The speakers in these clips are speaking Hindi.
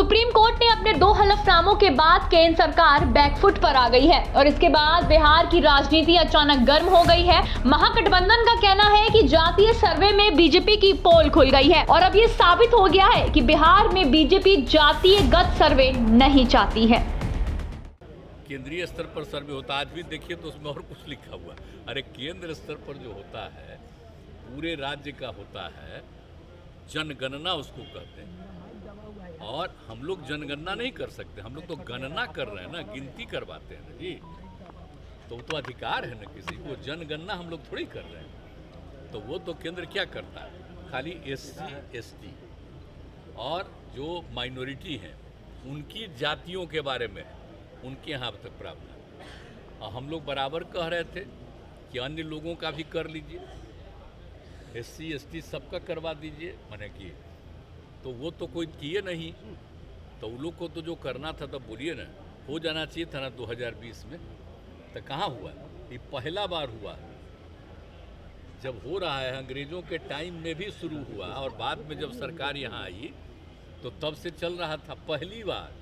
सुप्रीम कोर्ट ने अपने 2 हलफनामों के बाद केंद्र सरकार बैकफुट पर आ गई है और इसके बाद बिहार की राजनीति अचानक गर्म हो गई है। महागठबंधन का कहना है कि जातीय सर्वे में बीजेपी की पोल खुल गई है और अब ये साबित हो गया है कि बिहार में बीजेपी जातीयगत सर्वे नहीं चाहती है। केंद्रीय स्तर पर सर्वे होता है, आज भी देखिए तो उसमें और कुछ लिखा हुआ। अरे केंद्र स्तर पर जो होता है पूरे राज्य का होता है, जनगणना उसको कहते हैं। और हम लोग जनगणना नहीं कर सकते, हम लोग तो गणना कर रहे हैं ना, गिनती करवाते हैं ना जी। तो वो तो अधिकार है ना किसी को, जनगणना हम लोग थोड़ी कर रहे हैं। तो वो तो केंद्र क्या करता है, खाली SC ST और जो माइनॉरिटी हैं उनकी जातियों के बारे में उनके यहाँ अब तक प्रावधान। और हम लोग बराबर कह रहे थे कि अन्य लोगों का भी कर लीजिए, SC ST सबका करवा दीजिए, माने कि तो वो तो कोई किए नहीं। तो उन लोग को तो जो करना था तब बोलिए ना, हो जाना चाहिए था ना 2020 में। तो कहाँ हुआ? ये पहला बार हुआ। जब हो रहा है अंग्रेजों के टाइम में भी शुरू हुआ और बाद में जब सरकार यहाँ आई तो तब से चल रहा था। पहली बार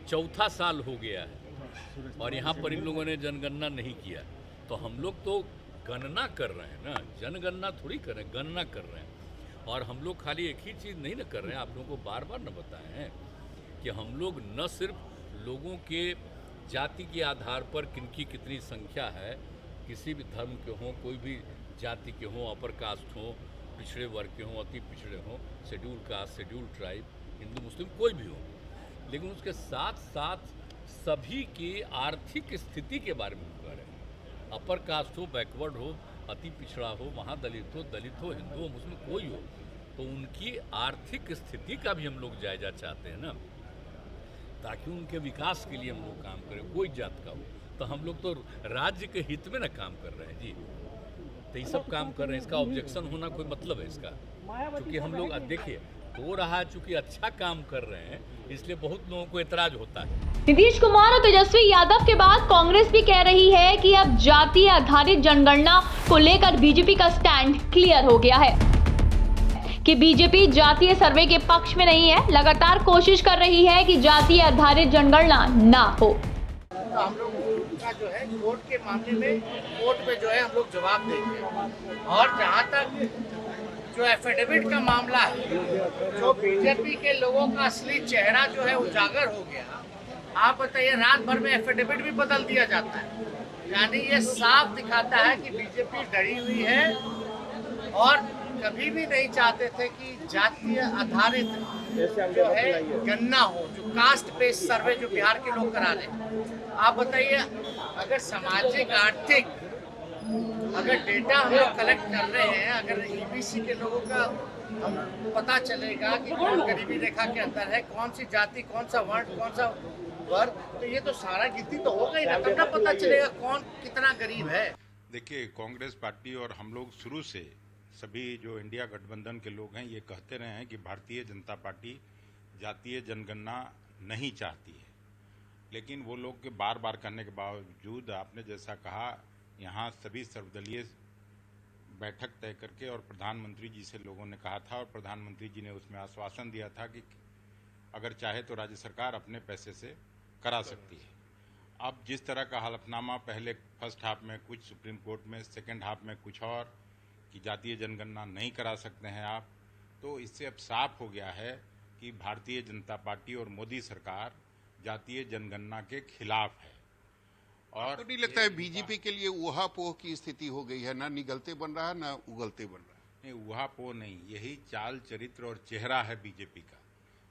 4था साल हो गया है और यहाँ पर इन लोगों ने जनगणना नहीं किया। तो हम लोग तो गणना कर रहे हैं ना, जनगणना थोड़ी कर रहे हैं, गणना कर रहे हैं। और हम लोग खाली एक ही चीज़ नहीं ना कर रहे हैं, आप लोगों को बार बार न बताए हैं कि हम लोग न सिर्फ लोगों के जाति के आधार पर किनकी कितनी संख्या है, किसी भी धर्म के हों, कोई भी जाति के हों, अपर कास्ट हों, पिछड़े वर्ग के हों, अति पिछड़े हों, शेड्यूल कास्ट, शेड्यूल ट्राइब, हिंदू मुस्लिम कोई भी हो, लेकिन उसके साथ साथ सभी की आर्थिक स्थिति के बारे में कह रहे हैं। अपर कास्ट हो, बैकवर्ड हो, अति पिछड़ा हो, महादलित हो, दलित हो, हिंदू हो, मुस्लिम कोई हो, तो उनकी आर्थिक स्थिति का भी हम लोग जायजा चाहते हैं ना, ताकि उनके विकास के लिए हम लोग काम करें, कोई जात का हो। तो हम लोग तो राज्य के हित में ना काम कर रहे हैं जी। तो ये सब काम कर रहे हैं, इसका ऑब्जेक्शन होना कोई मतलब है इसका? क्योंकि हम लोग देखिए हो रहा है, चूंकि अच्छा काम कर रहे हैं इसलिए बहुत लोगों को एतराज होता है। नीतीश कुमार और तेजस्वी यादव के बाद कांग्रेस भी कह रही है कि अब जातीय आधारित जनगणना को लेकर बीजेपी का स्टैंड क्लियर हो गया है कि बीजेपी जातीय सर्वे के पक्ष में नहीं है, लगातार कोशिश कर रही है कि जातीय आधारित जनगणना ना हो। तो हम लोग का जो है कोर्ट के मामले में कोर्ट में जो है हम लोग जवाब देंगे। और जहाँ तक जो एफिडेविट का मामला है, जो बीजेपी के लोगों का असली चेहरा जो है उजागर हो गया। आप बताइए, रात भर में एफिडेविट भी बदल दिया जाता है। यानी ये साफ दिखाता है कि बीजेपी डरी हुई है और कभी भी नहीं चाहते थे कि जातीय आधारित जो है गणना हो, जो कास्ट बेस्ड सर्वे जो बिहार के लोग करा रहे हैं। आप बताइए, अगर सामाजिक आर्थिक अगर डेटा हम लोग कलेक्ट कर रहे हैं, अगर EBC के लोगों का हम पता चलेगा कि कौन गरीबी रेखा के अंदर है, कौन सी जाति, कौन सा वर्ण, कौन सा वर्ग, तो ये तो सारा गिनती तो होगा ही ना, तब ना पता चलेगा कौन कितना गरीब है। देखिए, कांग्रेस पार्टी और हम लोग शुरू से सभी जो इंडिया गठबंधन के लोग हैं ये कहते रहे हैं कि भारतीय जनता पार्टी जातीय जनगणना नहीं चाहती है। लेकिन वो लोग के बार बार करने के बावजूद आपने जैसा कहा, यहाँ सभी सर्वदलीय बैठक तय करके और प्रधानमंत्री जी से लोगों ने कहा था और प्रधानमंत्री जी ने उसमें आश्वासन दिया था कि अगर चाहे तो राज्य सरकार अपने पैसे से करा सकती है। अब जिस तरह का हलफनामा पहले फर्स्ट हाफ में कुछ, सुप्रीम कोर्ट में सेकेंड हाफ में कुछ और, कि जातीय जनगणना नहीं करा सकते हैं आप, तो इससे अब साफ हो गया है कि भारतीय जनता पार्टी और मोदी सरकार जातीय जनगणना के खिलाफ है। और तो नहीं लगता है बीजेपी के लिए ऊहापोह की स्थिति हो गई है, ना निगलते बन रहा है ना उगलते बन रहा है? नहीं, ऊहापोह नहीं, यही चाल चरित्र और चेहरा है बीजेपी का,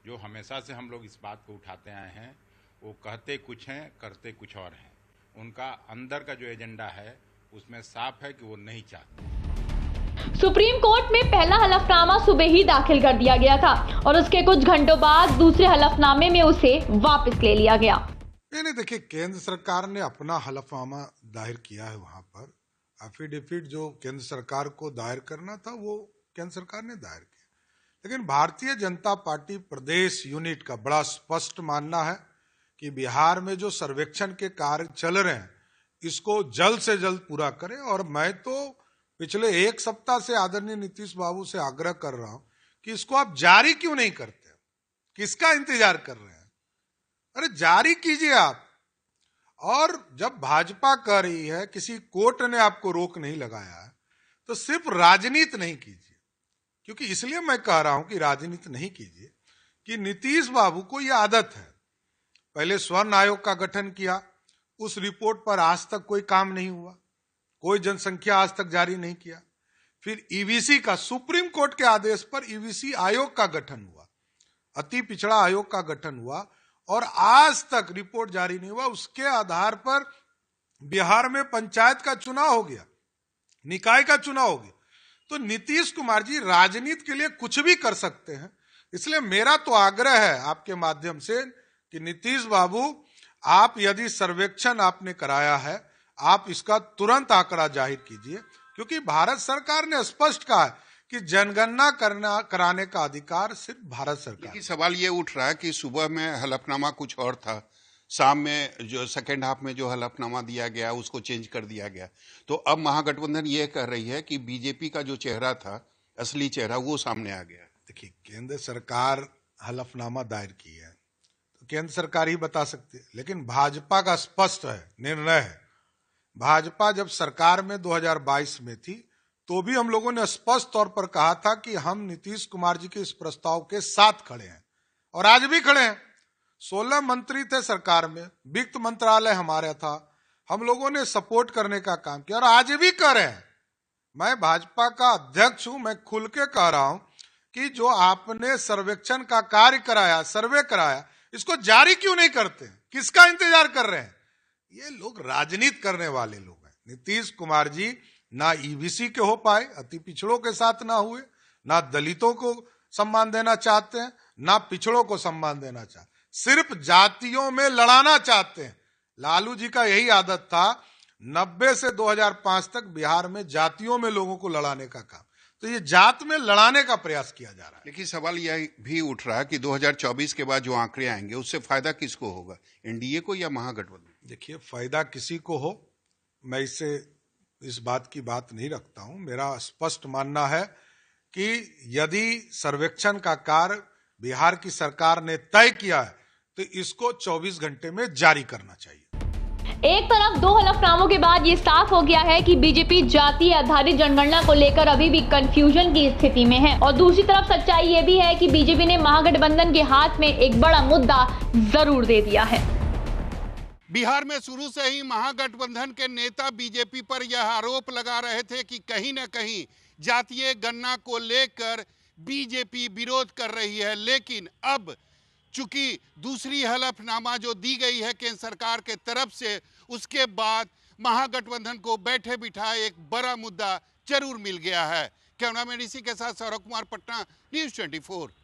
जो हमेशा से हम लोग इस बात को उठाते आए हैं। वो कहते कुछ हैं, करते कुछ और हैं। उनका अंदर का जो एजेंडा है उसमें साफ है कि वो नहीं चाहते। सुप्रीम कोर्ट में पहला हलफनामा सुबह ही दाखिल कर दिया गया था और उसके कुछ घंटों बाद दूसरे हलफनामे में उसे वापस ले लिया गया। नहीं, देखिए, केंद्र सरकार ने अपना हलफनामा दायर किया है। वहां पर एफिडेविट जो केंद्र सरकार को दायर करना था वो केंद्र सरकार ने दायर किया। लेकिन भारतीय जनता पार्टी प्रदेश यूनिट का बड़ा स्पष्ट मानना है कि बिहार में जो सर्वेक्षण के कार्य चल रहे हैं इसको जल्द से जल्द पूरा करें। और मैं तो पिछले 1 सप्ताह से आदरणीय नीतीश बाबू से आग्रह कर रहा हूं कि इसको आप जारी क्यों नहीं करते? किसका इंतजार कर रहे हैं? अरे जारी कीजिए आप। और जब भाजपा कह रही है किसी कोर्ट ने आपको रोक नहीं लगाया है, तो सिर्फ राजनीति नहीं कीजिए, क्योंकि इसलिए मैं कह रहा हूं कि राजनीति नहीं कीजिए कि नीतीश बाबू को यह आदत है। पहले स्वर्ण आयोग का गठन किया, उस रिपोर्ट पर आज तक कोई काम नहीं हुआ, कोई जनसंख्या आज तक जारी नहीं किया। फिर ईवीसी का, सुप्रीम कोर्ट के आदेश पर ईवीसी आयोग का गठन हुआ, अति पिछड़ा आयोग का गठन हुआ, और आज तक रिपोर्ट जारी नहीं हुआ। उसके आधार पर बिहार में पंचायत का चुनाव हो गया, निकाय का चुनाव हो गया। तो नीतीश कुमार जी राजनीति के लिए कुछ भी कर सकते हैं। इसलिए मेरा तो आग्रह है आपके माध्यम से कि नीतीश बाबू, आप यदि सर्वेक्षण आपने कराया है, आप इसका तुरंत आंकड़ा जाहिर कीजिए, क्योंकि भारत सरकार ने स्पष्ट कहा है कि जनगणना कराने का अधिकार सिर्फ भारत सरकार। लेकिन सवाल ये उठ रहा है कि सुबह में हलफनामा कुछ और था, शाम में जो सेकेंड हाफ में जो हलफनामा दिया गया उसको चेंज कर दिया गया। तो अब महागठबंधन ये कह रही है कि बीजेपी का जो चेहरा था, असली चेहरा, वो सामने आ गया। देखिए, केंद्र सरकार हलफनामा दायर की है तो केंद्र सरकार ही बता सकती है, लेकिन भाजपा का स्पष्ट है, निर्णय है। भाजपा जब सरकार में 2022 में थी तो भी हम लोगों ने स्पष्ट तौर पर कहा था कि हम नीतीश कुमार जी के इस प्रस्ताव के साथ खड़े हैं, और आज भी खड़े हैं। 16 मंत्री थे सरकार में, वित्त मंत्रालय हमारा था, हम लोगों ने सपोर्ट करने का काम किया, और आज भी कर रहे हैं। मैं भाजपा का अध्यक्ष हूं, मैं खुल के कह रहा हूं कि जो आपने सर्वेक्षण का कार्य कराया, सर्वे कराया, इसको जारी क्यों नहीं करते? किसका इंतजार कर रहे हैं? ये लोग राजनीति करने वाले लोग हैं। नीतीश कुमार जी ना ईवीसी के हो पाए, अति पिछड़ों के साथ ना हुए, ना दलितों को सम्मान देना चाहते हैं, ना पिछड़ों को सम्मान देना चाहते, सिर्फ जातियों में लड़ाना चाहते हैं। लालू जी का यही आदत था, 90 से 2005 तक बिहार में जातियों में लोगों को लड़ाने का काम। तो ये जात में लड़ाने का प्रयास किया जा रहा है। लेकिन सवाल यह भी उठ रहा है कि 2024 के बाद जो आंकड़े आएंगे उससे फायदा किसको होगा, एनडीए को या महागठबंधन? देखिए, फायदा किसी को हो, मैं इस बात की बात नहीं रखता हूं। मेरा स्पष्ट मानना है कि यदि सर्वेक्षण का कार्य बिहार की सरकार ने तय किया है तो इसको 24 घंटे में जारी करना चाहिए। एक तरफ दो हलफनामों के बाद ये साफ हो गया है कि बीजेपी जाति आधारित जनगणना को लेकर अभी भी कंफ्यूजन की स्थिति में है, और दूसरी तरफ सच्चाई ये भी है कि बीजेपी ने महागठबंधन के हाथ में एक बड़ा मुद्दा जरूर दे दिया है। बिहार में शुरू से ही महागठबंधन के नेता बीजेपी पर यह आरोप लगा रहे थे कि कहीं न कहीं जातीय गणना को लेकर बीजेपी विरोध कर रही है। लेकिन अब चूंकि दूसरी हलफनामा जो दी गई है केंद्र सरकार के तरफ से, उसके बाद महागठबंधन को बैठे बिठाए एक बड़ा मुद्दा जरूर मिल गया है। कैमरामैन ऋषि के साथ सौरभ कुमार, पटना, न्यूज़ 24।